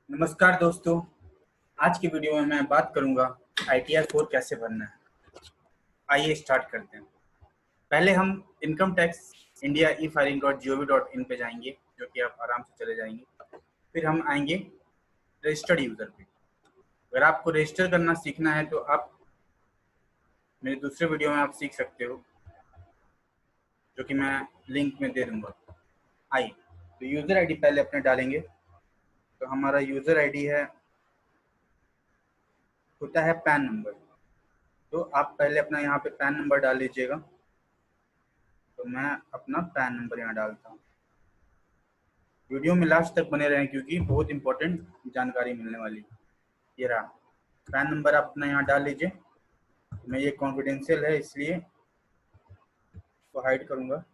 नमस्कार दोस्तों। आज की वीडियो में मैं बात करूंगा ITR 4 कैसे भरना है। आइए स्टार्ट करते हैं। पहले हम इनकम टैक्स इंडिया e-filing.gov.in पे जाएंगे, जो कि आप आराम से चले जाएंगे। फिर हम आएंगे रजिस्टर्ड यूज़र पे। अगर आपको रजिस्टर करना सीखना है तो आप मेरे दूसरे वीडियो में आप सीख सकते हो, जो कि मैं लिंक में दे दूंगा। आइए, तो यूज़र ID पहले अपने डालेंगे। तो हमारा यूज़र ID होता है पैन नंबर। तो आप पहले अपना यहाँ पे पैन नंबर डाल लीजिएगा। तो मैं अपना पैन नंबर यहाँ डालता हूँ। वीडियो में लास्ट तक बने रहें क्योंकि बहुत इंपॉर्टेंट जानकारी मिलने वाली है। ये रहा पैन नंबर, आप अपना यहाँ डाल लीजिए। मैं ये कॉन्फिडेंशियल है इसलिए इसको हाइड करूँगा।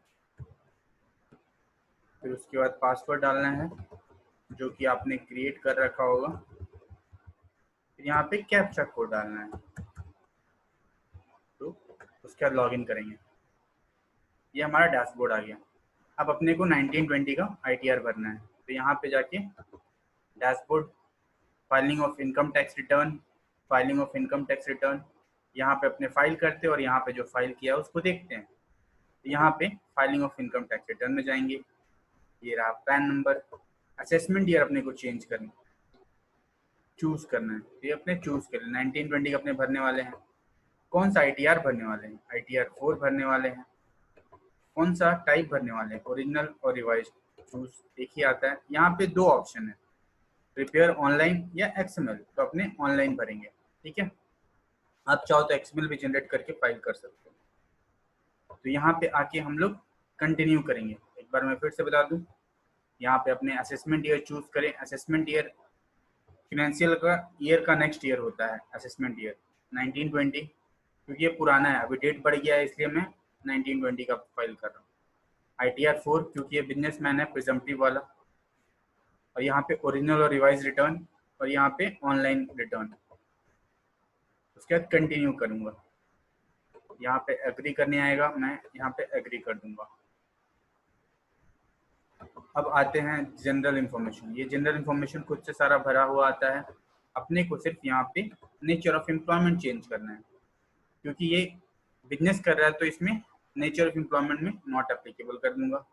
फिर उसके बाद पासवर्ड डालना है जो कि आपने क्रिएट कर रखा होगा। फिर यहाँ पे कैप्चा कोड डालना है। तो उसके बाद लॉगिन करेंगे। ये हमारा डैशबोर्ड आ गया। अब अपने को 1920 का ITR भरना है। तो यहाँ पे जाके dashboard, filing of income tax return, filing of income tax return, यहाँ पे अपने फाइल करते हैं और यहाँ पे जो फाइल किया उसको देखते हैं। तो यहाँ पे filing of income tax return में जाएंगे। ये रहा पैन नंबर। असेसमेंट ईयर अपने को चेंज करना, चूज करना है। तो ये अपने चूज कर 1920 का अपने भरने वाले हैं। कौन सा ITR भरने वाले हैं? ITR 4 भरने वाले हैं। कौन सा टाइप भरने वाले हैं? ओरिजिनल और रिवाइज। चूज एक ही आता है। यहाँ पे दो ऑप्शन है, प्रिपेयर ऑनलाइन या XML। तो अपने ऑनलाइन भरेंगे। ठीक है, आप चाहो तो XML भी जनरेट करके फाइल कर सकते हो। तो यहाँ पे आके हम लोग कंटिन्यू करेंगे। एक बार मैं फिर से बता दूं, यहाँ पे अपने असेसमेंट ईयर चूज करें। असेसमेंट ईयर फिनेंशियल का ईयर का नेक्स्ट ईयर होता है। असेसमेंट ईयर 1920, क्योंकि ये पुराना है, अभी डेट बढ़ गया है इसलिए मैं 1920 का फाइल कर रहा हूँ। ITR 4 क्योंकि ये बिजनेसमैन है, प्रिजम्पटिव वाला। और यहाँ पे ओरिजिनल और रिवाइज रिटर्न, और यहाँ पे ऑनलाइन रिटर्न। उसके बाद कंटिन्यू करूँगा। यहाँ पे एग्री करने आएगा, मैं यहाँ पे एग्री कर दूंगा। अब आते हैं जनरल इन्फॉर्मेशन। ये जनरल इन्फॉर्मेशन खुद से सारा भरा हुआ आता है। अपने को सिर्फ यहाँ पे नेचर ऑफ एम्प्लॉयमेंट चेंज करना है, क्योंकि ये बिजनेस कर रहा है तो इसमें नेचर ऑफ एम्प्लॉयमेंट में नॉट एप्लीकेबल कर दूंगा।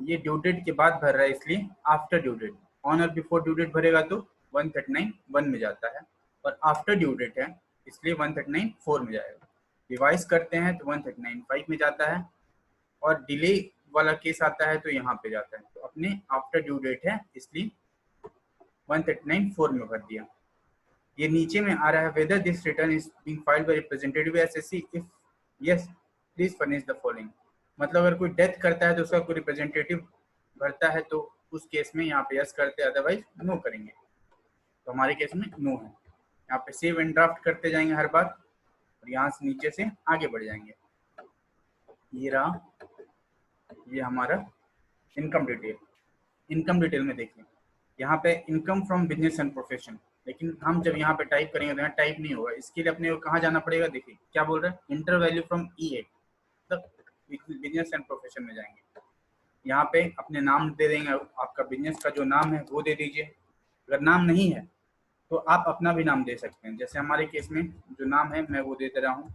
ये ड्यू डेट के बाद भर रहा है इसलिए आफ्टर ड्यू डेट। ऑन और बिफोर ड्यू डेट भरेगा तो 139(1) में जाता है, और आफ्टर ड्यू डेट है इसलिए 139(4) में जाएगा। रिवाइज करते हैं तो 139(5) में जाता है, और डिले वाला केस आता है तो यहाँ पे जाता है। तो अपने आफ्टर ड्यू डेट है इसलिए 139(4) में भर दिया। ये नीचे में आ रहा है, whether this return is being filed by representative SSC, if yes please furnish the following. मतलब अगर कोई डेथ करता है तो उसका कोई रिप्रेजेंटेटिव भरता है, तो उस केस में यहाँ पे यस करते हैं, अदरवाइज नो करेंगे। तो हमारे केस में नो है। यहाँ पे सेव एंड ड्राफ्ट करते जाएंगे हर बार, और यहाँ से नीचे से आगे बढ़ जाएंगे। ये रहा, ये हमारा इनकम डिटेल। इनकम डिटेल में देखिए यहाँ पे income from business and profession, लेकिन हम जब यहाँ पे टाइप करेंगे तो यहाँ टाइप नहीं होगा। इसके लिए अपने को कहाँ जाना पड़ेगा? देखिए क्या बोल रहा है, इंटर वैल्यू फ्रॉम E8 तक बिजनेस एंड प्रोफेशन में जाएंगे। यहाँ पे अपने नाम दे देंगे, आपका बिजनेस का जो नाम है वो दे दीजिए। अगर नाम नहीं है तो आप अपना भी नाम दे सकते हैं। जैसे हमारे केस में जो नाम है मैं वो दे दे रहा हूँ।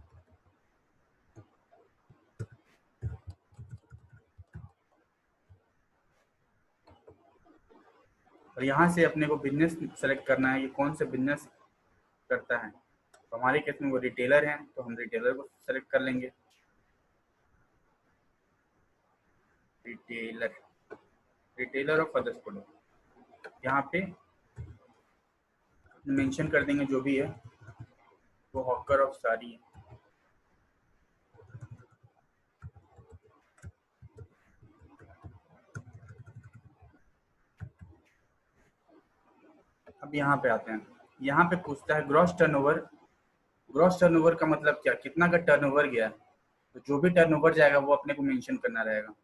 और यहाँ से अपने को बिजनेस सेलेक्ट करना है कि कौन सा बिजनेस करता है। तो हमारे केस में वो रिटेलर हैं तो हम रिटेलर को सेलेक्ट कर लेंगे। Retailer, retailer of others product, यहाँ पे मेंशन कर देंगे जो भी है, वो हॉकर ऑफ साड़ी है। अब यहाँ पे आते हैं, यहाँ पे पूछता है ग्रॉस टर्नओवर। ग्रॉस टर्नओवर का मतलब क्या, कितना का टर्नओवर गया। तो जो भी टर्नओवर जाएगा वो अपने को मेंशन करना रहेगा।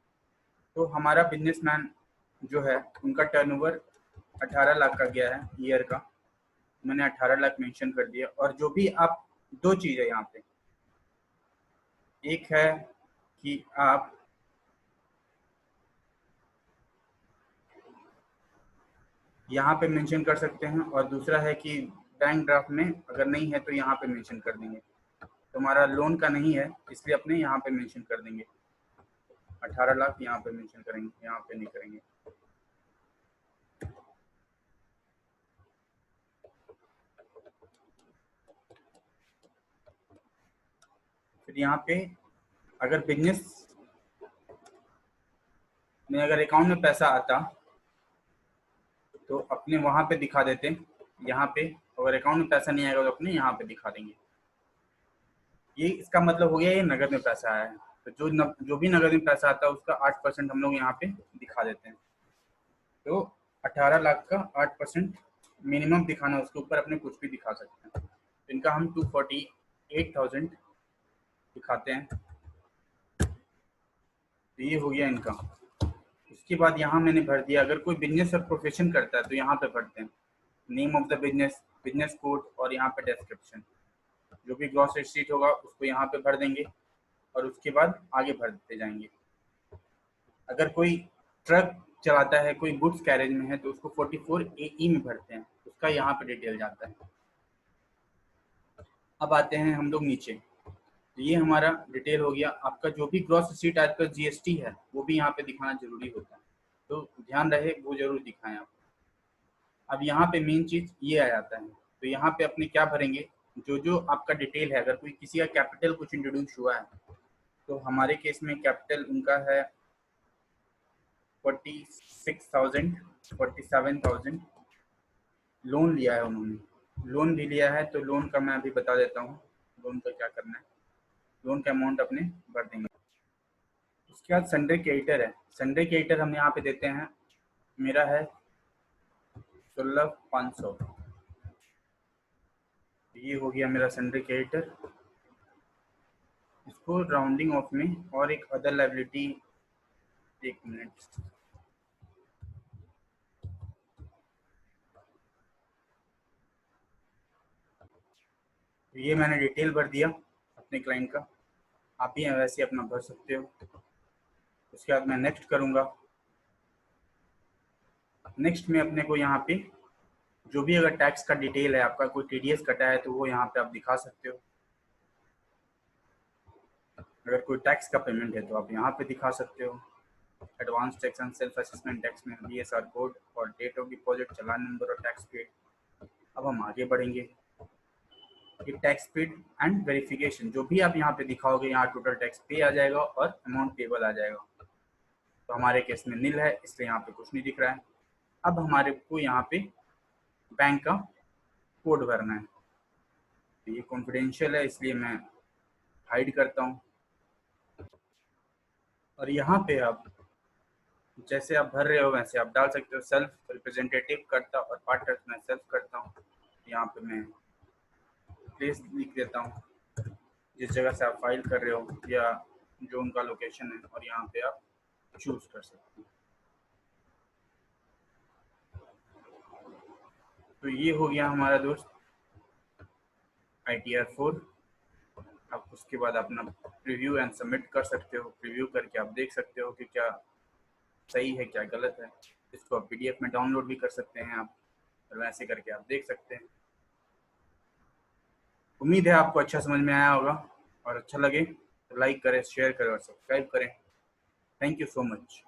तो हमारा बिजनेसमैन जो है उनका टर्नओवर 18 लाख का गया है ईयर का। मैंने 18 लाख मेंशन कर दिया। और जो भी आप, दो चीज़ है यहाँ पे, एक है कि आप यहाँ पे मेंशन कर सकते हैं, और दूसरा है कि बैंक ड्राफ्ट में अगर नहीं है तो यहाँ पे मेंशन कर देंगे। तो हमारा लोन का नहीं है इसलिए अपने यहाँ पे मेंशन कर देंगे 18 लाख, यहाँ पे मेंशन करेंगे, यहाँ पे नहीं करेंगे। फिर यहाँ पे अगर बिजनेस में अगर अकाउंट में पैसा आता तो अपने वहाँ पे दिखा देते हैं, यहाँ पे अगर अकाउंट में पैसा नहीं आएगा तो अपने यहाँ पे दिखा देंगे। ये इसका मतलब हो गया ये नगद में पैसा आया है, तो जो भी नगद में पैसा आता है उसका 8% हम लोग यहाँ पे दिखा देते हैं। तो 18 लाख का 8% मिनिमम दिखाना, उसके ऊपर अपने कुछ भी दिखा सकते हैं। तो इनका हम 248,000 दिखाते हैं। तो ये हो गया इनका। उसके बाद यहाँ मैंने भर दिया, अगर कोई बिजनेस और प्रोफेशन करता है तो यहाँ पे भरते हैं name of the business, business code, और यहाँ पे डिस्क्रिप्शन। जो भी ग्रॉस रिसीट होगा उसको यहाँ पे भर देंगे और उसके बाद आगे भरते जाएंगे। अगर कोई ट्रक चलाता है, कोई गुड्स कैरेज में है, तो उसको 44AE में भरते हैं, उसका यहाँ पे डिटेल जाता है। अब आते हैं हम लोग नीचे, तो ये हमारा डिटेल हो गया। आपका जो भी ग्रॉस रिसीट आज का GST है वो भी यहाँ पे दिखाना जरूरी होता है, तो ध्यान रहे वो जरूर दिखाएं आप। अब यहाँ पे मेन चीज ये आ जाता है, तो यहाँ पे अपने क्या भरेंगे, जो आपका डिटेल है। अगर कोई किसी का कैपिटल कुछ इंट्रोड्यूस हुआ है, तो हमारे केस में कैपिटल उनका है 46,000, 47,000 लोन लिया है उन्होंने, लोन भी लिया है। तो लोन का मैं अभी बता देता हूँ लोन का क्या करना है। लोन का अमाउंट अपने भर देंगे। उसके बाद सन्डे क्रेडिटर है, सन्डे क्रेडिटर हम यहाँ पे देते हैं, मेरा है 16,500। ये हो गया मेरा सन्डे क्रेडिटर। इसको राउंडिंग ऑफ में और एक अदर लाइबिलिटी, एक मिनट, ये मैंने डिटेल भर दिया अपने क्लाइंट का, आप भी वैसे अपना भर सकते हो। उसके बाद मैं नेक्स्ट करूँगा। नेक्स्ट में अपने को यहाँ पे जो भी अगर टैक्स का डिटेल है, आपका कोई TDS कटा है तो वो यहाँ पे आप दिखा सकते हो। अगर कोई टैक्स का पेमेंट है तो आप यहाँ पे दिखा सकते हो। Advance tax and self assessment tax में BSR कोड और date of deposit, challan number और टैक्स पेड। अब हम आगे बढ़ेंगे। ये टैक्स पेड एंड वेरिफिकेशन, जो भी आप यहाँ पे दिखाओगे, यहाँ टोटल टैक्स पे आ जाएगा और अमाउंट पेबल आ जाएगा। तो हमारे केस में नील है इसलिए यहाँ पे कुछ नहीं दिख रहा है। अब हमारे को यहाँ पे बैंक का कोड भरना है, तो ये कॉन्फिडेंशियल है इसलिए मैं हाइड करता हूँ। और यहाँ पे आप जैसे आप भर रहे हो वैसे आप डाल सकते हो। सेल्फ रिप्रेजेंटेटिव करता और पार्टनर मैं सेल्फ करता हूँ। यहाँ पे मैं प्लेस लिख देता हूँ जिस जगह से आप फाइल कर रहे हो या जो उनका लोकेशन है, और यहाँ पे आप चूज कर सकते हो। तो ये हो गया हमारा दोस्त ITR 4। आप उसके बाद अपना प्रीव्यू एंड सबमिट कर सकते हो। प्रीव्यू करके आप देख सकते हो कि क्या सही है क्या गलत है। इसको आप PDF में डाउनलोड भी कर सकते हैं आप, और वैसे करके आप देख सकते हैं। उम्मीद है आपको अच्छा समझ में आया होगा, और अच्छा लगे तो लाइक करें, शेयर करें और सब्सक्राइब करें। Thank you so much.